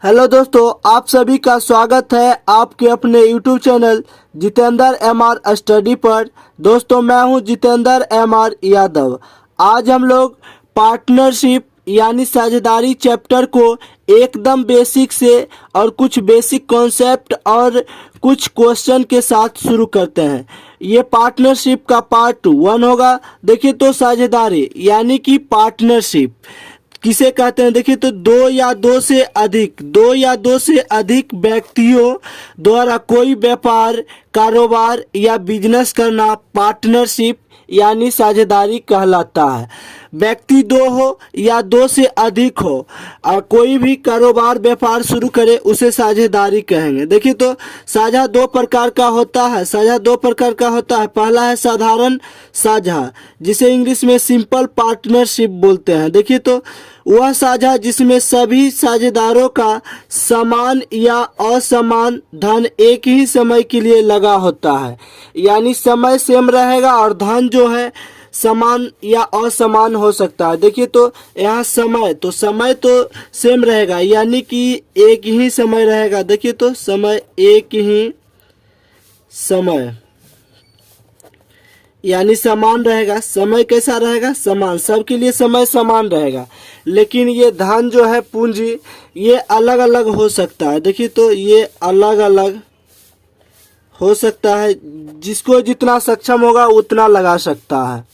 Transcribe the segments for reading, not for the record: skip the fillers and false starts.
Hello दोस्तों, आप सभी का स्वागत है आपके अपने YouTube channel Jitendra MR study पर। दोस्तों, मैं हूं जितेंद्र एमआर यादव। आज हम लोग पार्टनरशिप यानी साझेदारी चैप्टर को एकदम बेसिक से और कुछ बेसिक कॉन्सेप्ट और कुछ क्वेश्चन के साथ शुरू करते हैं। ये पार्टनरशिप का पार्ट 1 होगा। देखिए तो साझेदारी यानी कि पार्टनरशिप किसे कहते हैं। देखिए तो दो या दो से अधिक व्यक्तियों द्वारा कोई व्यापार, कारोबार या बिजनेस करना पार्टनरशिप यानी साझेदारी कहलाता है। व्यक्ति दो हो या दो से अधिक हो और कोई भी कारोबार व्यापार शुरू करे उसे साझेदारी कहेंगे। देखिए तो साझा दो प्रकार का होता है। पहला है साधारण साझा, जिसे इंग्लिश में सिंपल पार्टनरशिप बोलते हैं। देखिए तो वह साझा जिसमें सभी साझेदारों का समान या असमान धन एक ही समय के लिए लगा होता है, यानी समय सेम रहेगा और धन जो है समान या असमान हो सकता है। देखिए तो यहाँ समय तो सेम रहेगा, यानी कि एक ही समय रहेगा। देखिए तो समय एक ही समय यानी समान रहेगा। समय कैसा रहेगा? समान, सबके लिए समय समान रहेगा। लेकिन ये धन जो है पूंजी, ये अलग अलग हो सकता है। देखिए तो ये अलग अलग हो सकता है, जिसको जितना सक्षम होगा उतना लगा सकता है।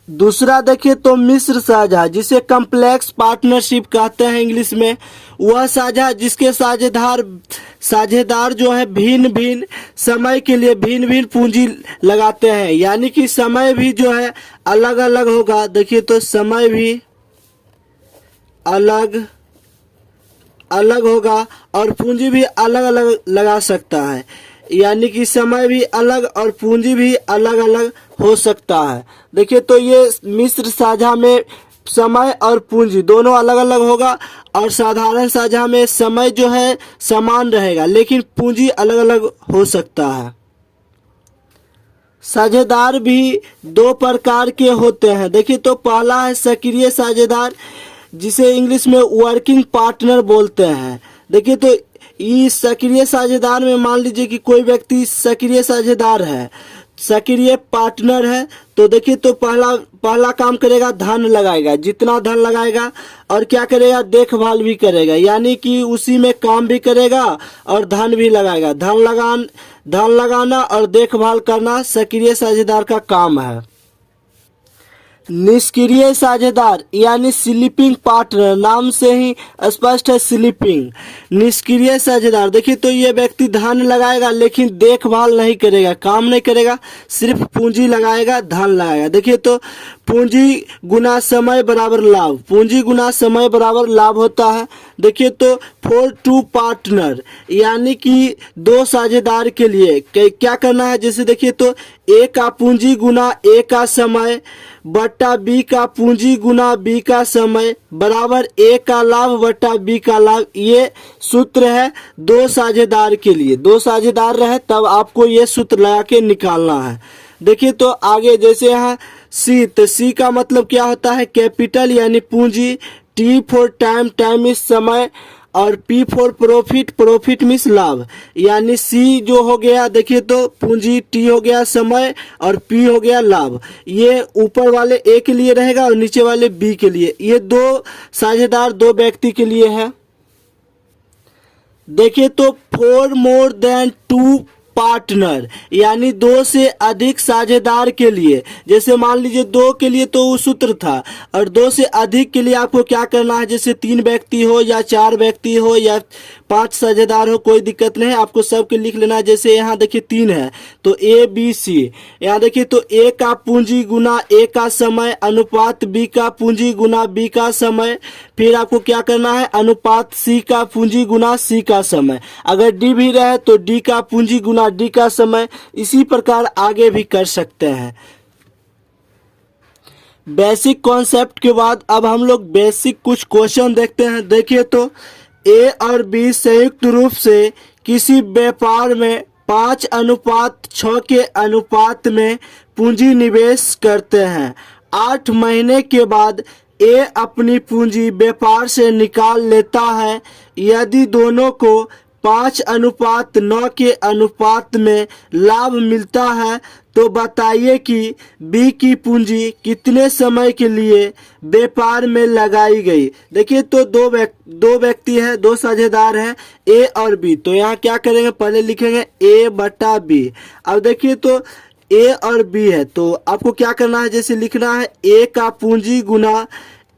दूसरा देखिए तो मिश्र साझा, जिसे कम्प्लेक्स पार्टनरशिप कहते हैं इंग्लिश में। वह साझा जिसके साझेदार जो है भिन्न भिन्न समय के लिए भिन्न भिन्न पूंजी लगाते हैं, यानी कि समय भी जो है अलग अलग होगा। देखिए तो समय भी अलग अलग होगा और पूंजी भी अलग अलग लगा सकता है, यानी कि समय भी अलग और पूंजी भी अलग अलग हो सकता है। देखिए तो ये मिश्र साझा में समय और पूंजी दोनों अलग अलग होगा और साधारण साझा में समय जो है समान रहेगा लेकिन पूंजी अलग अलग हो सकता है। साझेदार भी दो प्रकार के होते हैं। देखिए तो पहला है सक्रिय साझेदार, जिसे इंग्लिश में वर्किंग पार्टनर बोलते हैं। देखिए तो इस सक्रिय साझेदार में मान लीजिए कि कोई व्यक्ति सक्रिय साझेदार है, सक्रिय पार्टनर है, तो देखिए तो पहला काम करेगा, धन लगाएगा। जितना धन लगाएगा और क्या करेगा, देखभाल भी करेगा, यानी कि उसी में काम भी करेगा और धन भी लगाएगा। धन लगाना और देखभाल करना सक्रिय साझेदार का काम है। निष्क्रिय साझेदार यानी स्लीपिंग पार्टनर, नाम से ही स्पष्ट है स्लीपिंग। निष्क्रिय साझेदार, देखिए तो ये व्यक्ति धन लगाएगा लेकिन देखभाल नहीं करेगा, काम नहीं करेगा, सिर्फ पूंजी लगाएगा, धन लगाएगा। देखिए तो पूंजी गुना समय बराबर लाभ, पूंजी गुना समय बराबर लाभ होता है। देखिए तो फॉर टू पार्टनर, यानी कि दो साझेदार के लिए क्या करना है। जैसे देखिए तो ए का पूंजी गुना ए का समय बट्टा बी का पूंजी गुना बी का समय बराबर ए का लाभ बट्टा बी का लाभ। ये सूत्र है दो साझेदार के लिए। दो साझेदार रहे तब आपको ये सूत्र लगा के निकालना है। देखिए तो आगे जैसे यहाँ सी, तो सी का मतलब क्या होता है, कैपिटल यानी पूंजी। T for time, time is समय, और P for profit, profit means लाभ। यानी सी जो हो गया, देखिए तो पूंजी, टी हो गया समय और पी हो गया लाभ। ये ऊपर वाले ए के लिए रहेगा और नीचे वाले बी के लिए। ये दो साझेदार दो व्यक्ति के लिए है। देखिए तो four more than two partner, यानी दो से अधिक साझेदार के लिए। जैसे मान लीजिए दो के लिए तो वो सूत्र था, और दो से अधिक के लिए आपको क्या करना है, जैसे 3 व्यक्ति हो या 4 व्यक्ति हो या 5 साझेदार हो, कोई दिक्कत नहीं है, आपको सबके लिख लेना है। जैसे यहाँ देखिए 3 है तो ए बी सी। यहाँ देखिए तो ए का पूंजी गुना ए का समय अनुपात बी का पूंजी गुना बी का समय। फिर आपको क्या करना है, अनुपात सी का पूंजी गुना सी का समय। अगर डी भी रहे तो डी का पूंजी गुना डी का समय। इसी प्रकार आगे भी कर सकते हैं। बेसिक कॉन्सेप्ट के बाद अब हम लोग बेसिक कुछ क्वेश्चन देखते हैं। देखिए तो ए और बी संयुक्त रूप से किसी व्यापार में 5:6 के अनुपात में पूंजी निवेश करते हैं। 8 महीने के बाद ए अपनी पूंजी व्यापार से निकाल लेता है यदि दोनों को 5:9 के अनुपात में लाभ मिलता है तो बताइए कि बी की पूंजी कितने समय के लिए व्यापार में लगाई गई। देखिए तो दो व्यक्ति है, दो साझेदार हैं ए और बी। तो यहाँ क्या करेंगे, पहले लिखेंगे ए बटा बी। अब देखिए तो ए और बी है तो आपको क्या करना है, जैसे लिखना है ए का पूंजी गुना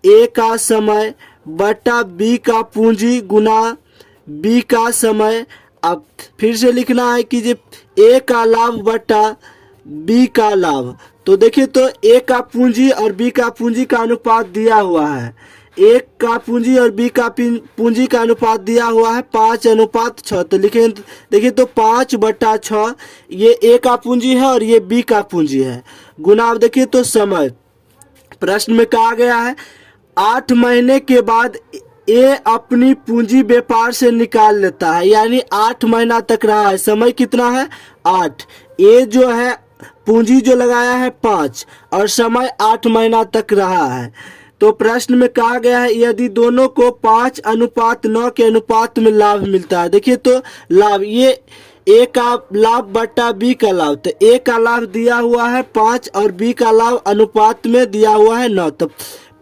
ए का समय बटा बी का पूंजी गुना बी का समय। अब फिर से लिखना है कि जे ए का लाभ बटा बी का लाभ। तो देखिए तो ए का पूंजी और बी का पूंजी का अनुपात दिया हुआ है। ए का पूंजी और बी का पूंजी का अनुपात दिया हुआ है 5:6। तो लिखें, देखिए तो 5/6 ये ए का पूंजी है और ये बी का पूंजी है गुना। अब देखिए तो समय, प्रश्न में कहा गया है 8 महीने के बाद ए अपनी पूंजी व्यापार से निकाल लेता है, यानी 8 महीना तक रहा है, समय कितना है 8। ए जो है पूंजी जो लगाया है 5 और समय 8 महीना तक रहा है। तो प्रश्न में कहा गया है यदि दोनों को 5:9 के अनुपात में लाभ मिलता है। देखिए तो लाभ, ये ए का लाभ बटा बी का लाभ, तो ए का लाभ दिया हुआ है 5 और बी का लाभ अनुपात में दिया हुआ है 9। तो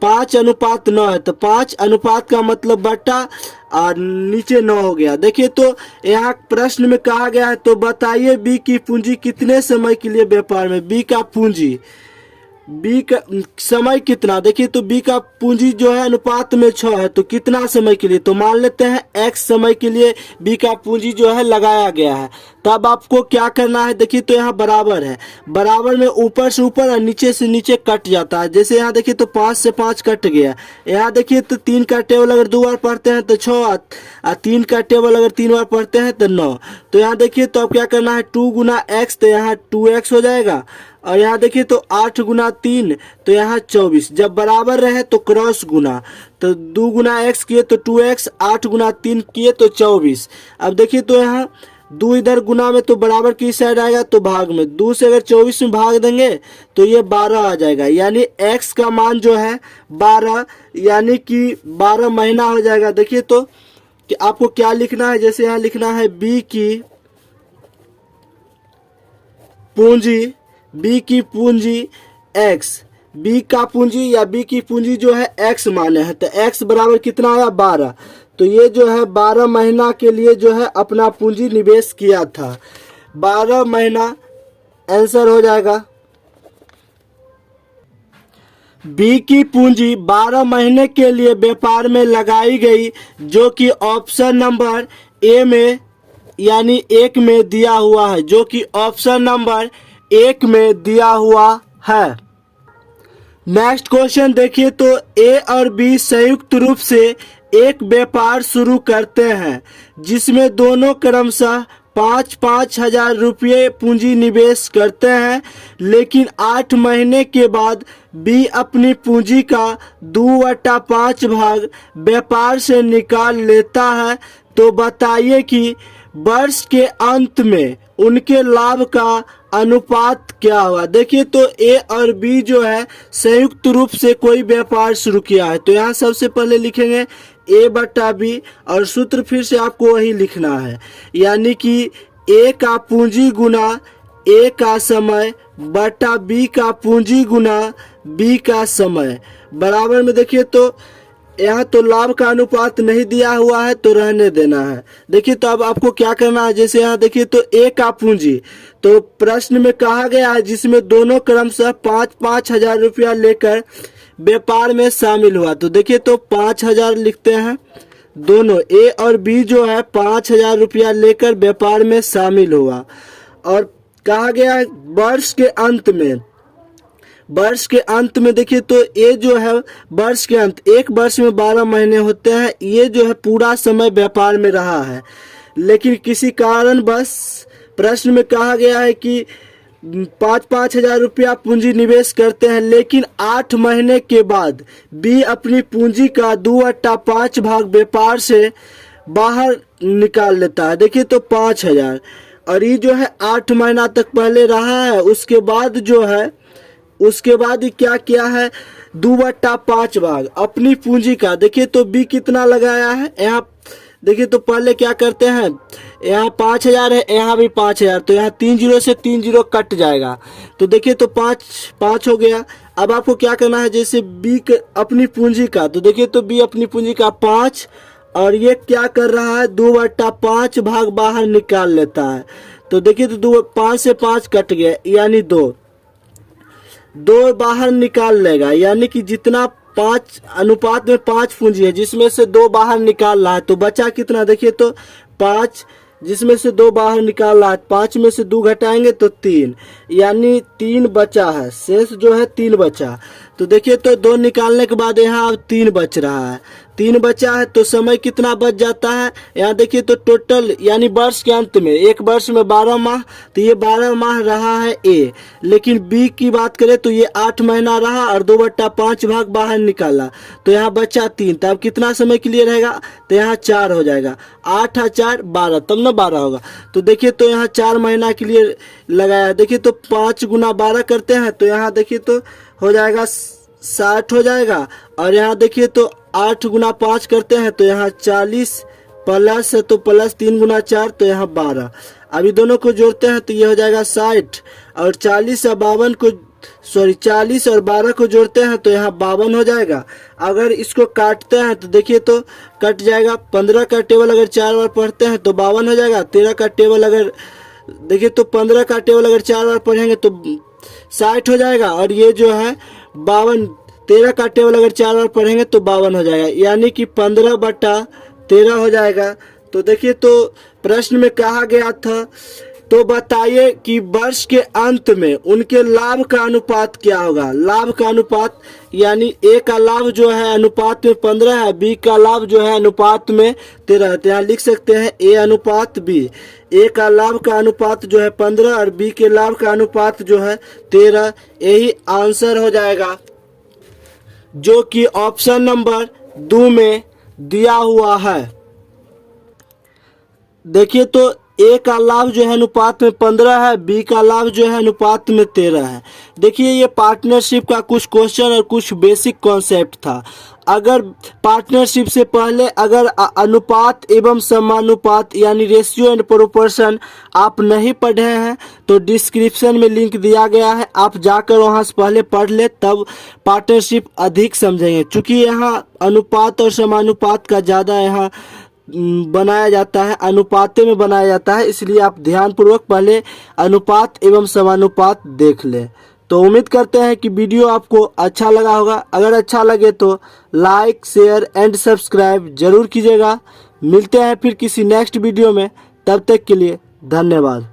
5:9 है तो 5 अनुपात का मतलब बटा और नीचे 9 हो गया। देखिए तो यहाँ प्रश्न में कहा गया है तो बताइए बी की पूंजी कितने समय के लिए व्यापार में, बी का पूंजी, बी का समय कितना। देखिए तो बी का पूंजी जो है अनुपात में 6 है तो कितना समय के लिए, तो मान लेते हैं x समय के लिए बी का पूंजी जो है लगाया गया है। तब आपको क्या करना है, देखिए तो यहाँ बराबर है, बराबर में ऊपर से ऊपर और नीचे से नीचे कट जाता है। जैसे यहाँ देखिए तो 5 से 5 कट गया। यहाँ देखिए तो 3 का टेबल अगर 2 बार पढ़ते हैं तो 6 और 3 का टेबल अगर 3 बार पढ़ते हैं तो 9। तो यहाँ देखिए तो अब क्या करना है 2 गुना x, तो यहाँ 2x हो जाएगा। और यहाँ देखिए तो 8 गुना 3 तो यहाँ 24। जब बराबर रहे तो क्रॉस गुना, तो 2 गुना x किए तो 2x, 8 गुना 3 किए तो 24। अब देखिए तो यहाँ 2 इधर गुना में तो बराबर की साइड आएगा तो भाग में, 2 से अगर 24 में भाग देंगे तो ये 12 आ जाएगा, यानी x का मान जो है 12, यानी कि 12 महीना हो जाएगा। देखिए तो कि आपको क्या लिखना है, जैसे यहाँ लिखना है बी की पूंजी, बी की पूंजी x, बी का पूंजी या बी की पूंजी जो है x माने हैं तो x बराबर कितना आया 12। तो ये जो है 12 महीना के लिए जो है अपना पूंजी निवेश किया था, 12 महीना आंसर हो जाएगा। बी की पूंजी 12 महीने के लिए व्यापार में लगाई गई जो कि ऑप्शन नंबर ए में यानी 1 में दिया हुआ है, जो कि ऑप्शन नंबर 1 में दिया हुआ है। नेक्स्ट क्वेश्चन देखिए तो ए और बी संयुक्त रूप से एक व्यापार शुरू करते हैं जिसमें दोनों क्रमशः 5-5 हजार रुपये पूंजी निवेश करते हैं, लेकिन 8 महीने के बाद बी अपनी पूंजी का 2/5 भाग व्यापार से निकाल लेता है। तो बताइए कि वर्ष के अंत में उनके लाभ का अनुपात क्या हुआ। देखिए तो ए और बी जो है संयुक्त रूप से कोई व्यापार शुरू किया है। तो यहाँ सबसे पहले लिखेंगे ए बटा बी और सूत्र फिर से आपको वही लिखना है, यानी कि ए का पूंजी गुना ए का समय बटा बी का पूंजी गुना बी का समय बराबर में। देखिए तो यहाँ तो लाभ का अनुपात नहीं दिया हुआ है तो रहने देना है। देखिए तो अब आपको क्या करना है, जैसे यहाँ देखिए तो ए का पूंजी, तो प्रश्न में कहा गया है जिसमें दोनों क्रमशः 5-5 हजार रुपया लेकर व्यापार में शामिल हुआ। तो देखिए तो 5,000 लिखते हैं, दोनों ए और बी जो है 5,000 रुपया लेकर व्यापार में शामिल हुआ। और कहा गया है वर्ष के अंत में, वर्ष के अंत में देखिए तो ये जो है वर्ष के अंत, एक वर्ष में 12 महीने होते हैं, ये जो है पूरा समय व्यापार में रहा है, लेकिन किसी कारण बस प्रश्न में कहा गया है कि 5-5 हजार रुपया पूंजी निवेश करते हैं, लेकिन 8 महीने के बाद बी अपनी पूंजी का 2/5 भाग व्यापार से बाहर निकाल लेता है। देखिए तो 5,000 और ये जो है 8 महीना तक पहले रहा है, उसके बाद जो है उसके बाद क्या किया है, 2/5 भाग अपनी पूंजी का। देखिए तो बी कितना लगाया है यहाँ, देखिए तो पहले क्या करते हैं, यहाँ 5,000 है, यहाँ भी 5,000, तो यहाँ 3 जीरो से 3 जीरो कट जाएगा। तो देखिए तो 5 हो गया। अब आपको क्या करना है, जैसे बी अपनी पूंजी का, तो देखिए तो बी अपनी पूंजी का 5, और ये क्या कर रहा है 2/5 भाग बाहर निकाल लेता है। तो देखिए तो 5 से 5 कट गया, यानी 2 बाहर निकाल लेगा, यानी कि जितना 5 अनुपात में 5 पूंजी है जिसमें से 2 बाहर निकाल रहा है, तो बचा कितना, देखिए तो 5 जिसमें से 2 बाहर निकाल रहा है, 5 में से 2 घटाएंगे तो 3, यानी 3 बचा है, शेष जो है 3 बचा। तो देखिए तो 2 निकालने के बाद यहाँ अब 3 बच रहा है, 3 बचा है, तो समय कितना बच जाता है, यहाँ देखिए तो टोटल यानी वर्ष के अंत में, एक वर्ष में 12 माह, तो ये 12 माह रहा है ए। लेकिन बी की बात करें तो ये 8 महीना रहा और 2/5 भाग बाहर निकाला, तो यहाँ बचा 3, तब कितना समय के लिए रहेगा, तो यहाँ 4 हो जाएगा, 8 और 4 12, तब ना 12 होगा। तो देखिए तो यहाँ 4 महीना के लिए लगाया, देखिए तो 5 गुना 12 करते हैं, तो यहाँ देखिए तो हो जाएगा 60 हो जाएगा, और यहाँ देखिए तो 8 गुना 5 करते हैं, तो यहाँ 40 प्लस है, तो प्लस 3 गुना 4, तो यहाँ 12। अभी दोनों को जोड़ते हैं तो ये हो जाएगा 60, और 40 और 12 को जोड़ते हैं तो यहाँ 52 हो जाएगा। अगर इसको काटते हैं तो देखिए तो कट जाएगा, 15 का टेबल अगर 4 बार पढ़ते हैं तो 52 हो जाएगा, 13 का टेबल अगर देखिए तो 15 का टेबल अगर 4 बार पढ़ेंगे तो 60 हो जाएगा, और ये जो है 52, 13 का टेबल अगर 4 बार पढ़ेंगे तो 52 हो जाएगा, यानी कि 15/13 हो जाएगा। तो देखिए तो प्रश्न में कहा गया था, तो बताइए कि वर्ष के अंत में उनके लाभ का अनुपात क्या होगा। लाभ का अनुपात यानी ए का लाभ जो है अनुपात में 15 है, बी का लाभ जो है अनुपात में 13 है, तो यहाँ लिख सकते हैं ए अनुपात बी। ए का लाभ का अनुपात जो है 15 और बी के लाभ का अनुपात जो है 13, यही आंसर हो जाएगा जो कि ऑप्शन नंबर 2 में दिया हुआ है। देखिए तो ए का लाभ जो है अनुपात में 15 है, बी का लाभ जो है अनुपात में 13 है। देखिए ये पार्टनरशिप का कुछ क्वेश्चन और कुछ बेसिक कॉन्सेप्ट था। अगर पार्टनरशिप से पहले अगर अनुपात एवं समानुपात यानी रेशियो एंड प्रोपोर्शन आप नहीं पढ़े हैं तो डिस्क्रिप्शन में लिंक दिया गया है, आप जाकर वहां से पहले पढ़ ले, तब पार्टनरशिप अधिक समझेंगे। चूँकि यहाँ अनुपात और समानुपात का ज़्यादा यहाँ बनाया जाता है, अनुपाते में बनाया जाता है, इसलिए आप ध्यानपूर्वक पहले अनुपात एवं समानुपात देख लें। तो उम्मीद करते हैं कि वीडियो आपको अच्छा लगा होगा। अगर अच्छा लगे तो लाइक, शेयर एंड सब्सक्राइब जरूर कीजिएगा। मिलते हैं फिर किसी नेक्स्ट वीडियो में, तब तक के लिए धन्यवाद।